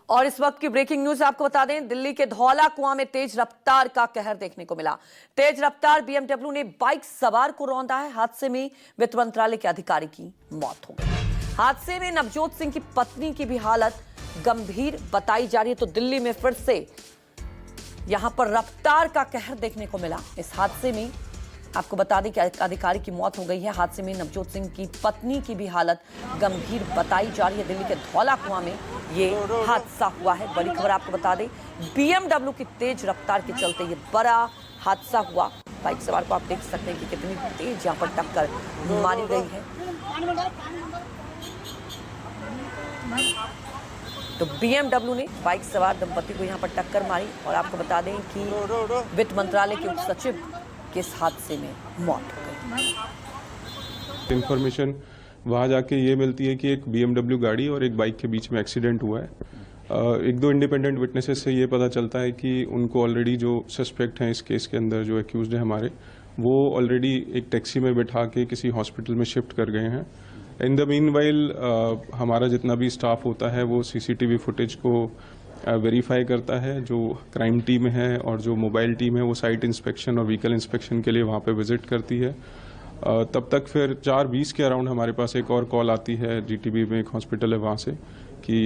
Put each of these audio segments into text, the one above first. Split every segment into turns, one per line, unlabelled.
और इस वक्त की ब्रेकिंग न्यूज आपको बता दें, दिल्ली के धौला कुआं में तेज रफ्तार का कहर देखने को मिला। तेज रफ्तार बीएमडब्ल्यू ने बाइक सवार को रौंदा है। हादसे में वित्त मंत्रालय के अधिकारी की मौत हो गई। हादसे में नवजोत सिंह की पत्नी की भी हालत गंभीर बताई जा रही है। तो दिल्ली में फिर से यहां पर रफ्तार का कहर देखने को मिला। इस हादसे में आपको बता दें कि अधिकारी की मौत हो गई है। हादसे में नवजोत सिंह की पत्नी की भी हालत गंभीर बताई जा रही है। दिल्ली के धौला कुआं में ये हादसा हुआ है। बड़ी खबर आपको बता दें, बीएमडब्ल्यू की तेज रफ्तार के चलते ये बड़ा हादसा हुआ। बाइक सवार को आप देख सकते हैं कि कितनी तेज यहाँ पर टक्कर मारी गई है। तो बीएमडब्ल्यू ने बाइक सवार दंपति को यहाँ पर टक्कर मारी। और आपको बता दें कि वित्त मंत्रालय के उप सचिव की इस हादसे में मौत हो गई।
इंफॉर्मेशन वहाँ जाके ये मिलती है कि एक बीएमडब्ल्यू गाड़ी और एक बाइक के बीच में एक्सीडेंट हुआ है। एक दो इंडिपेंडेंट विटनेसेस से ये पता चलता है कि उनको ऑलरेडी जो सस्पेक्ट हैं इस केस के अंदर, जो एक्यूज्ड हैं हमारे, वो ऑलरेडी एक टैक्सी में बैठा के किसी हॉस्पिटल में शिफ्ट कर गए हैं। इन द मीनवाइल हमारा जितना भी स्टाफ होता है वो सीसीटीवी फुटेज को वेरीफाई करता है। जो क्राइम टीम है और जो मोबाइल टीम है वो साइट इंस्पेक्शन और व्हीकल इंस्पेक्शन के लिए वहाँ पे विजिट करती है। तब तक फिर 4:20 के अराउंड हमारे पास एक और कॉल आती है। जीटीबी में एक हॉस्पिटल है वहाँ से कि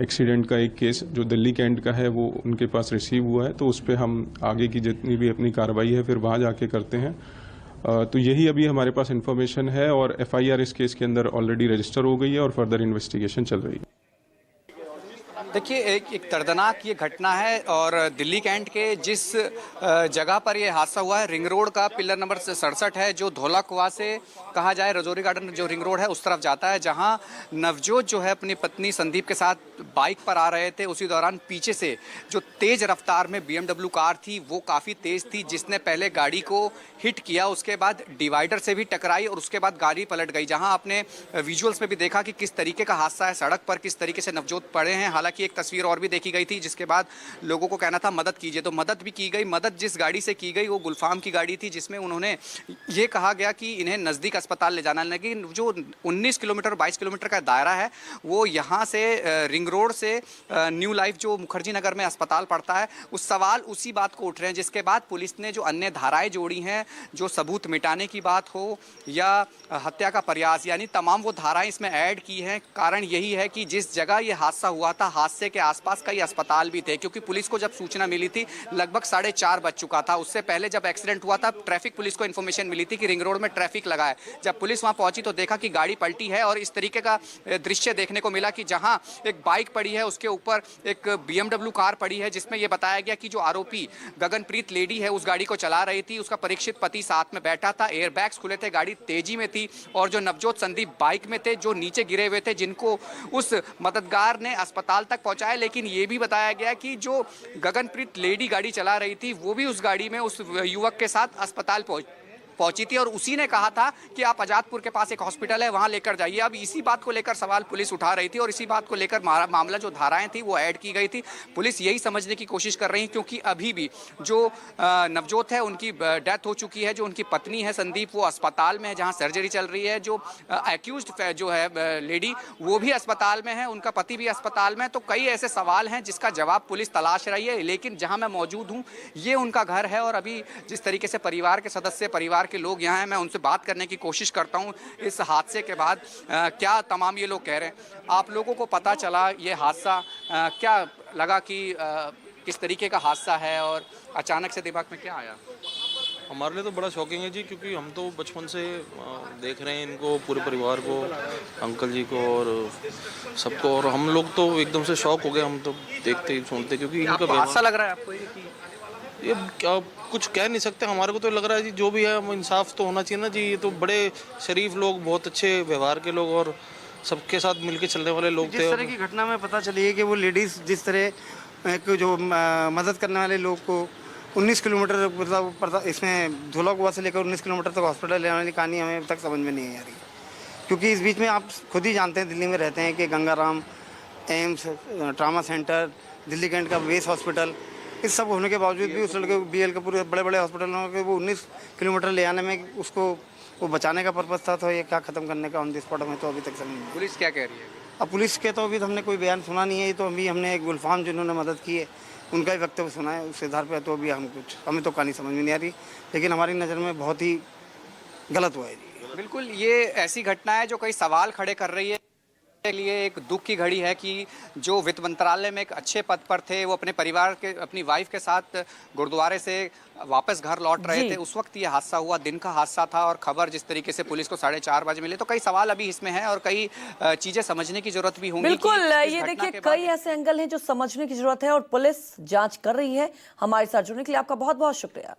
एक्सीडेंट का एक केस जो दिल्ली कैंट का है वो उनके पास रिसीव हुआ है। तो उस पर हम आगे की जितनी भी अपनी कार्रवाई है फिर वहाँ जाके करते हैं। तो यही अभी हमारे पास इन्फॉर्मेशन है और एफआईआर इस केस के अंदर ऑलरेडी रजिस्टर हो गई है और फर्दर इन्वेस्टिगेशन चल रही है।
देखिए, एक दर्दनाक ये घटना है और दिल्ली कैंट के जिस जगह पर ये हादसा हुआ है, रिंग रोड का पिलर नंबर 67 है, जो धौला कुआं से कहा जाए रजौरी गार्डन जो रिंग रोड है उस तरफ जाता है, जहां नवजोत जो है अपनी पत्नी संदीप के साथ बाइक पर आ रहे थे। उसी दौरान पीछे से जो तेज रफ्तार में बीएमडब्ल्यू कार थी वो काफ़ी तेज थी, जिसने पहले गाड़ी को हिट किया, उसके बाद डिवाइडर से भी टकराई और उसके बाद गाड़ी पलट गई। जहां आपने विजुअल्स में भी देखा कि किस तरीके का हादसा है, सड़क पर किस तरीके से नवजोत पड़े हैं। हालांकि एक तस्वीर और भी देखी गई थी जिसके बाद लोगों को कहना था मदद कीजिए, तो मदद भी की गई। मदद जिस गाड़ी से की गई वो गुलफाम की गाड़ी थी, जिसमें उन्होंने ये कहा गया कि इन्हें नज़दीक अस्पताल ले जाना। लेकिन जो 19 किलोमीटर 22 किलोमीटर का दायरा है वो यहाँ से रिंग रोड से न्यू लाइफ जो मुखर्जी नगर में अस्पताल पड़ता है, उस सवाल उसी बात को उठ रहे हैं। जिसके बाद पुलिस ने जो अन्य धाराएं जोड़ी हैं, जो सबूत मिटाने की बात हो या हत्या का प्रयास, यानी तमाम वो धाराएं इसमें ऐड की हैं। कारण यही है कि जिस जगह ये हादसा हुआ था, हादसे के आसपास कई अस्पताल भी थे, क्योंकि पुलिस को जब सूचना मिली थी लगभग 4:30 बज चुका था। उससे पहले जब एक्सीडेंट हुआ था, ट्रैफिक पुलिस को इन्फॉर्मेशन मिली थी कि रिंग रोड में ट्रैफिक लगा है। जब पुलिस वहां पहुंची तो देखा कि गाड़ी पलटी है और इस तरीके का दृश्य देखने को मिला कि जहां एक बाइक पड़ी है, उसके ऊपर एक बीएमडब्ल्यू कार पड़ी है, जिसमें यह बताया गया कि जो आरोपी गगनप्रीत लेडी है उस गाड़ी को चला रही थी, उसका परीक्षित पति साथ में बैठा था। एयरबैग्स खुले थे, गाड़ी तेजी में थी और जो नवजोत संदीप बाइक में थे, जो नीचे गिरे हुए थे, जिनको उस मददगार ने अस्पताल तक पहुंचाया। लेकिन ये भी बताया गया कि जो गगनप्रीत लेडी गाड़ी चला रही थी वो भी उस गाड़ी में उस युवक के साथ अस्पताल पहुंची थी और उसी ने कहा था कि आप आजादपुर के पास एक हॉस्पिटल है वहां लेकर जाइए। अब इसी बात को लेकर सवाल पुलिस उठा रही थी और इसी बात को लेकर मामला जो धाराएं थी वो ऐड की गई थी। पुलिस यही समझने की कोशिश कर रही है, क्योंकि अभी भी जो नवजोत है उनकी डेथ हो चुकी है, जो उनकी पत्नी है संदीप वो अस्पताल में है जहाँ सर्जरी चल रही है, जो एक्यूज्ड जो है लेडी वो भी अस्पताल में है, उनका पति भी अस्पताल में। तो कई ऐसे सवाल हैं जिसका जवाब पुलिस तलाश रही है। लेकिन जहाँ मैं मौजूद हूँ ये उनका घर है और अभी जिस तरीके से परिवार के सदस्य, परिवार के लोग यहाँ हैं, मैं उनसे बात करने की कोशिश करता हूँ इस हादसे के बाद क्या तमाम ये लोग कह रहे हैं। आप लोगों को पता चला ये हादसा, क्या लगा कि किस तरीके का हादसा है और अचानक से दिमाग में क्या आया?
हमारे लिए तो बड़ा शॉकिंग है जी, क्योंकि हम तो बचपन से देख रहे हैं इनको, पूरे परिवार को, अंकल जी को और सबको, और हम लोग तो एकदम से शॉक हो गए। हम तो देखते ही सुनते, क्योंकि इनका
हादसा लग रहा है आपको
ये क्या कुछ कह नहीं सकते। हमारे को तो लग रहा है जी जो भी है इंसाफ तो होना चाहिए ना जी। ये तो बड़े शरीफ लोग, बहुत अच्छे व्यवहार के लोग और सबके साथ मिलके चलने वाले लोग थे।
जिस तरह की घटना में पता चली है कि वो लेडीज़ जिस तरह एक जो मदद करने वाले लोग को 19 किलोमीटर मतलब इसमें धौला कुआं से लेकर 19 किलोमीटर तक हॉस्पिटल ले जाने की कहानी हमें अब तक समझ में नहीं आ रही। क्योंकि इस बीच में आप खुद ही जानते हैं, दिल्ली में रहते हैं, कि Gangaram, AIIMS, trauma centre, Delhi cantt का बेस हॉस्पिटल, इस सब होने के बावजूद भी उस लड़के बीएल के पूरे बड़े बड़े हॉस्पिटलों के वो 19 किलोमीटर ले आने में उसको वो बचाने का पर्पज़ था, तो ये क्या ख़त्म करने का ऑन द स्पॉट में तो अभी तक समझ नहीं।
पुलिस क्या कह रही है?
अब पुलिस के तो अभी तो हमने कोई बयान सुना नहीं है, ये तो अभी हमने एक गुलफाम जिन्होंने मदद की है उनका ही वक्तव्य सुना है, उस आधार पर तो अभी हमें तो कहानी समझ में नहीं आ रही, लेकिन हमारी नज़र में बहुत ही गलत हुआ है जी।
बिल्कुल, ये ऐसी घटना है जो कई सवाल खड़े कर रही है। के लिए एक दुख की घड़ी है कि जो वित्त मंत्रालय में एक अच्छे पद पर थे, वो अपने परिवार के, अपनी वाइफ के साथ गुरुद्वारे से वापस घर लौट रहे
जी।
थे, उस वक्त ये हादसा हुआ। दिन का हादसा था और खबर जिस तरीके से पुलिस को 4:30 बजे मिले, तो कई सवाल अभी इसमें हैं और कई चीजें समझने की जरूरत भी होंगी।
बिल्कुल,
कि इस
ये
घटना
देखिए
के बाद
कई ऐसे एंगल हैं जो समझने की जरूरत है और पुलिस जांच कर रही है। हमारे साथ जुड़ने के लिए आपका बहुत बहुत शुक्रिया।